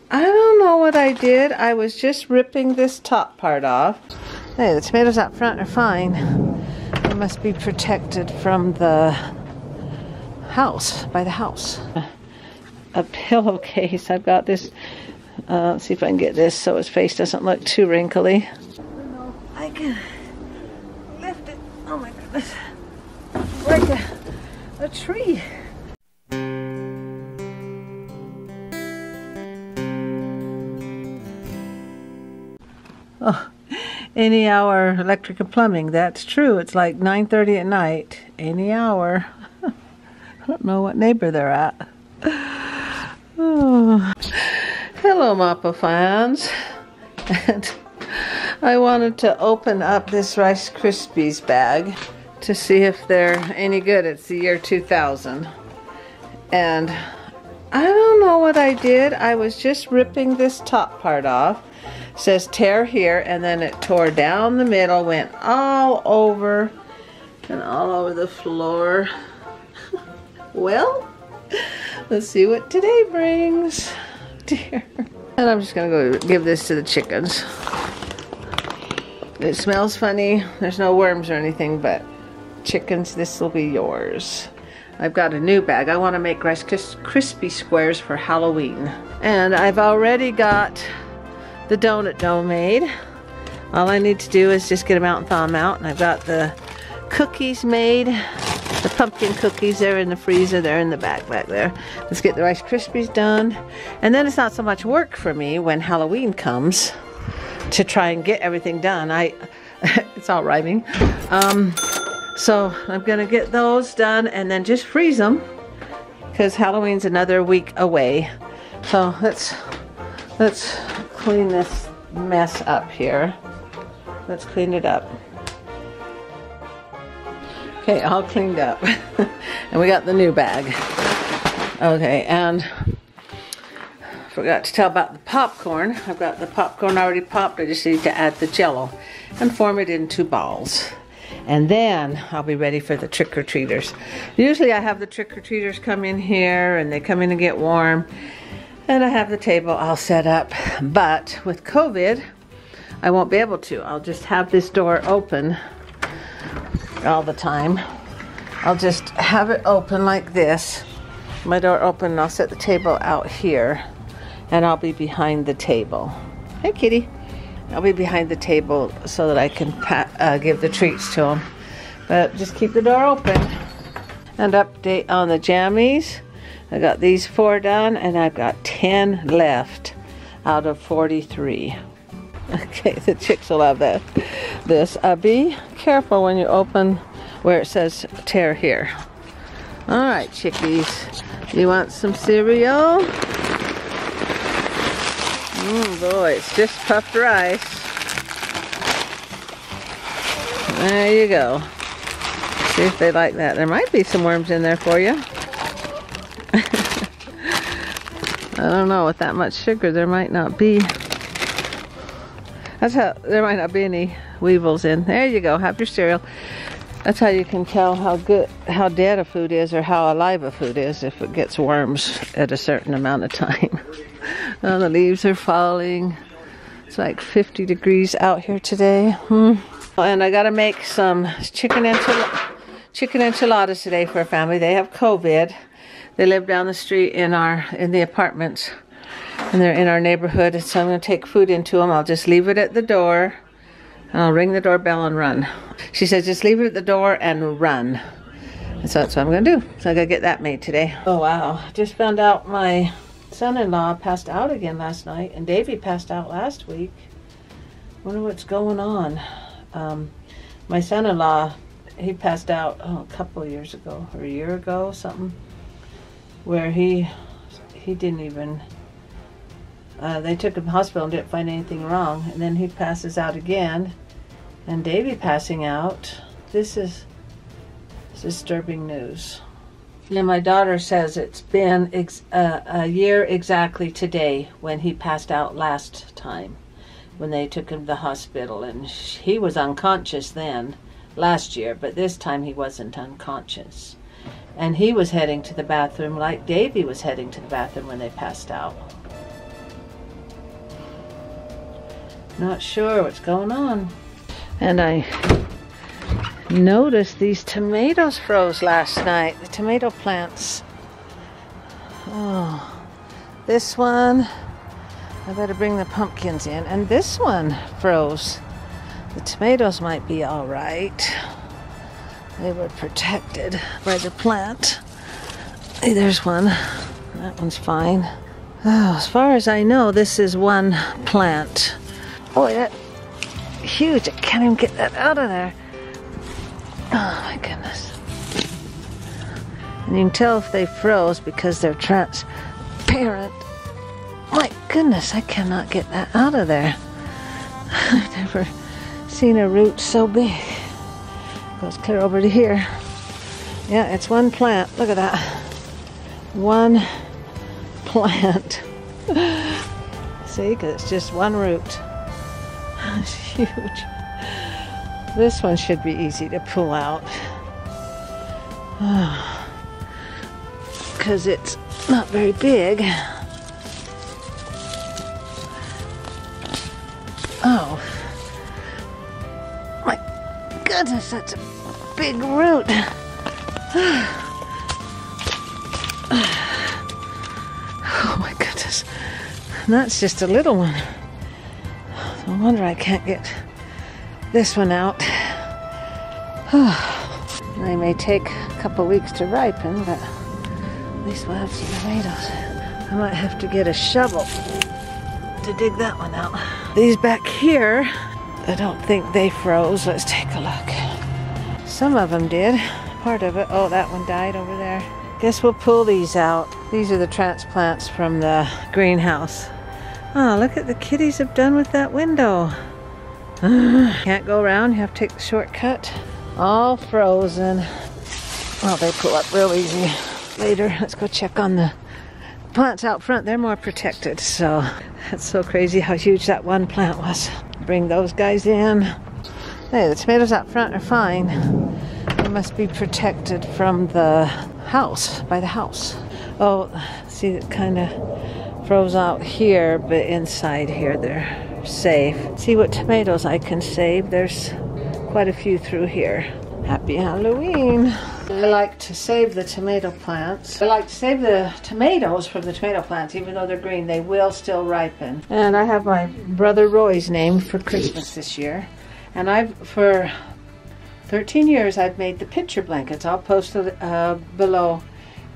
I don't know what I did. I was just ripping this top part off. Hey, the tomatoes out front are fine. They must be protected from the house, by the house. A pillowcase. I've got this. Let's see if I can get this so his face doesn't look too wrinkly. I can lift it. Oh my goodness. Like a tree. Oh, any hour electric and plumbing. That's true. It's like 9:30 at night. Any hour. I don't know what neighbor they're at. Oh. Hello, Momma fans. And I wanted to open up this Rice Krispies bag to see if they're any good. It's the year 2000. And I don't know what I did. I was just ripping this top part off. It says tear here, and then it tore down the middle, went all over and all over the floor. Well, let's see what today brings. Dear. And I'm just gonna go give this to the chickens. It smells funny. There's no worms or anything, but chickens, this will be yours. I've got a new bag. I want to make Rice Krispie squares for Halloween. And I've already got the donut dough made. All I need to do is just get them out and thaw them out. And I've got the cookies made. The pumpkin cookies, they're in the freezer. They're in the bag back there. Let's get the Rice Krispies done. And then it's not so much work for me when Halloween comes to try and get everything done. It's all rhyming. So I'm gonna get those done and then just freeze them because Halloween's another week away. So let's clean this mess up here. Let's clean it up. Okay, all cleaned up. And we got the new bag. Okay, and forgot to tell about the popcorn. I've got the popcorn already popped. I just need to add the jello and form it into balls. And then I'll be ready for the trick-or-treaters. Usually I have the trick-or-treaters come in here and they come in and get warm. And I have the table all set up. But with COVID, I won't be able to. I'll just have this door open all the time. I'll just have it open like this. My door open, and I'll set the table out here. And I'll be behind the table. Hey, kitty. I'll be behind the table so that I can give the treats to them. But just keep the door open. And update on the jammies. I got these 4 done, and I've got 10 left out of 43. Okay, the chicks will have this. Be careful when you open where it says tear here. All right, chickies. You want some cereal? Boy, it's just puffed rice. There you go. See if they like that. There might be some worms in there for you. I don't know, with that much sugar there might not be. There might not be any weevils in. There you go, have your cereal. That's how you can tell how dead a food is or how alive a food is if it gets worms at a certain amount of time. Oh, the leaves are falling. It's like 50 degrees out here today. And I gotta make some chicken enchiladas today for a family. They have COVID. They live down the street in the apartments. And they're in our neighborhood. So I'm gonna take food into them. I'll just leave it at the door. And I'll ring the doorbell and run. She says just leave it at the door and run. And so that's what I'm gonna do. So I gotta get that made today. Oh wow, just found out my son-in-law passed out again last night, and Davey passed out last week. Wonder what's going on. My son-in-law, he passed out a couple of years ago, or a year ago, something, where he didn't even, they took him to the hospital and didn't find anything wrong, and then he passes out again, and Davey passing out. This is disturbing news. And my daughter says it's been a year exactly today when he passed out last time, when they took him to the hospital, and he was unconscious then, last year, but this time he wasn't unconscious. And he was heading to the bathroom like Davey was heading to the bathroom when they passed out. Not sure what's going on. And I noticed these tomatoes froze last night. The tomato plants. Oh, this one. I better bring the pumpkins in. And this one froze. The tomatoes might be all right. They were protected by the plant. Hey, there's one. That one's fine. Oh, as far as I know, this is one plant. Boy, that's huge. I can't even get that out of there. Oh my goodness. And you can tell if they froze because they're transparent. My goodness, I cannot get that out of there. I've never seen a root so big. Goes clear over to here. Yeah, it's one plant. Look at that. One plant. See, because it's just one root. It's huge. This one should be easy to pull out. Because it's not very big. Oh. My goodness, that's a big root. Oh my goodness. And that's just a little one. No wonder I can't get this one out. They may take a couple weeks to ripen, but at least we'll have some tomatoes. I might have to get a shovel to dig that one out. These back here, I don't think they froze. Let's take a look. Some of them did. Part of it. Oh, that one died over there. Guess we'll pull these out. These are the transplants from the greenhouse. Oh, look at the kitties have done with that window. Can't go around, you have to take the shortcut. All frozen. Well, they pull up real easy. Later, let's go check on the plants out front. They're more protected, so that's so crazy how huge that one plant was. Bring those guys in. Hey, the tomatoes out front are fine. They must be protected from the house, by the house. Oh, see, it kind of froze out here, but inside here they're safe. See what tomatoes I can save. There's quite a few through here. Happy Halloween. I like to save the tomato plants. I like to save the tomatoes from the tomato plants. Even though they're green, they will still ripen. And I have my brother Roy's name for Christmas this year. And for 13 years, I've made the picture blankets. I'll post below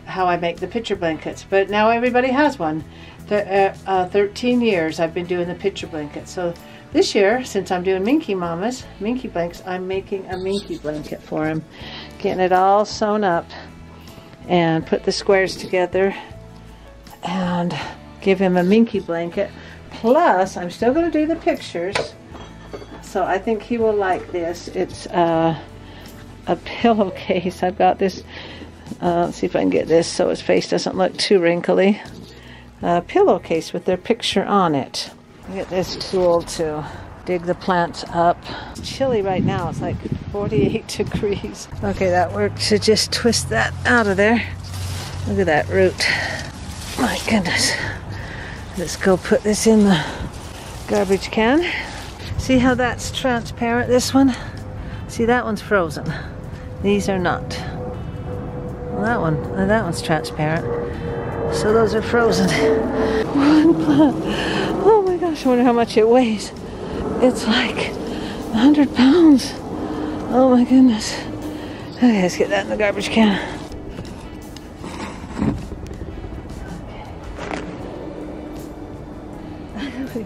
how I make the picture blankets. But now everybody has one. 13 years I've been doing the picture blankets. So this year, since I'm doing Minky Mamas, Minky Blanks, I'm making a Minky blanket for him. Getting it all sewn up and put the squares together and give him a Minky blanket. Plus, I'm still going to do the pictures. So I think he will like this. It's a pillowcase. I've got this, let's see if I can get this so his face doesn't look too wrinkly. Pillowcase with their picture on it. Get this tool to dig the plants up. It's chilly right now. It's like 48 degrees. Okay, that worked to just twist that out of there. Look at that root. My goodness. Let's go put this in the garbage can. See how that's transparent, this one? See, that one's frozen. These are not. Well, that one's transparent. So those are frozen. One plant. Oh my gosh, I wonder how much it weighs. It's like 100 pounds. Oh my goodness. Okay, let's get that in the garbage can. Okay.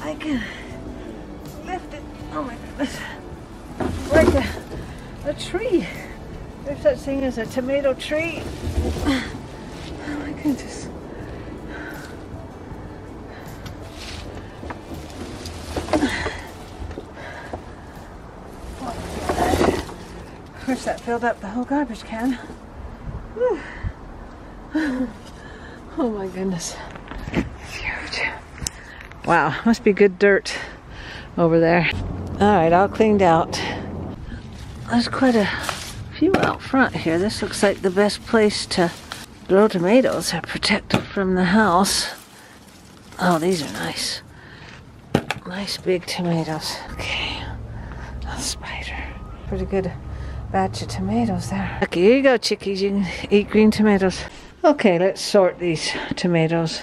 I can lift it. Oh my goodness. Like a tree. There's such thing as a tomato tree. Oh my goodness. Of course that filled up the whole garbage can. Whew. Oh my goodness. It's huge. Wow, must be good dirt over there. Alright, all cleaned out. There's quite a few out front here. This looks like the best place to grow tomatoes. Are protected from the house. Oh, these are nice. Nice big tomatoes. Okay. A spider. Pretty good batch of tomatoes there. Okay, here you go, chickies. You can eat green tomatoes. Okay, let's sort these tomatoes.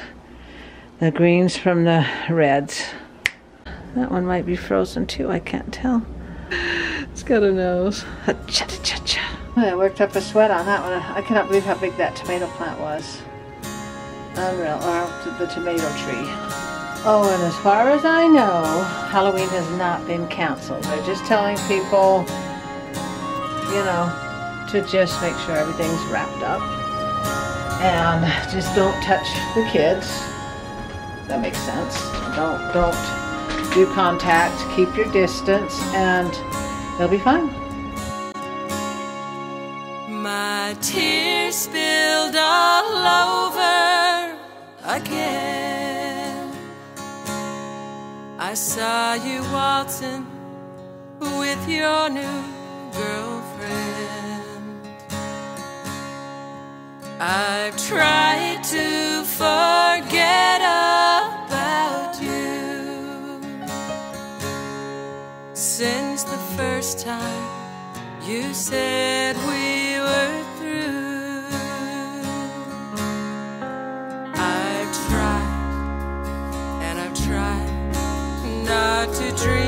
The greens from the reds. That one might be frozen too, I can't tell. It's got a nose. I worked up a sweat on that one. I cannot believe how big that tomato plant was. Unreal. Or the tomato tree. Oh, and as far as I know, Halloween has not been canceled. They're just telling people, you know, to just make sure everything's wrapped up. And just don't touch the kids. That makes sense. Don't do contact. Keep your distance, and they'll be fine. My tears spilled all over again. I saw you waltzing with your new girlfriend. I've tried to forget about you since the first time you said we were through. I've tried and I've tried not to dream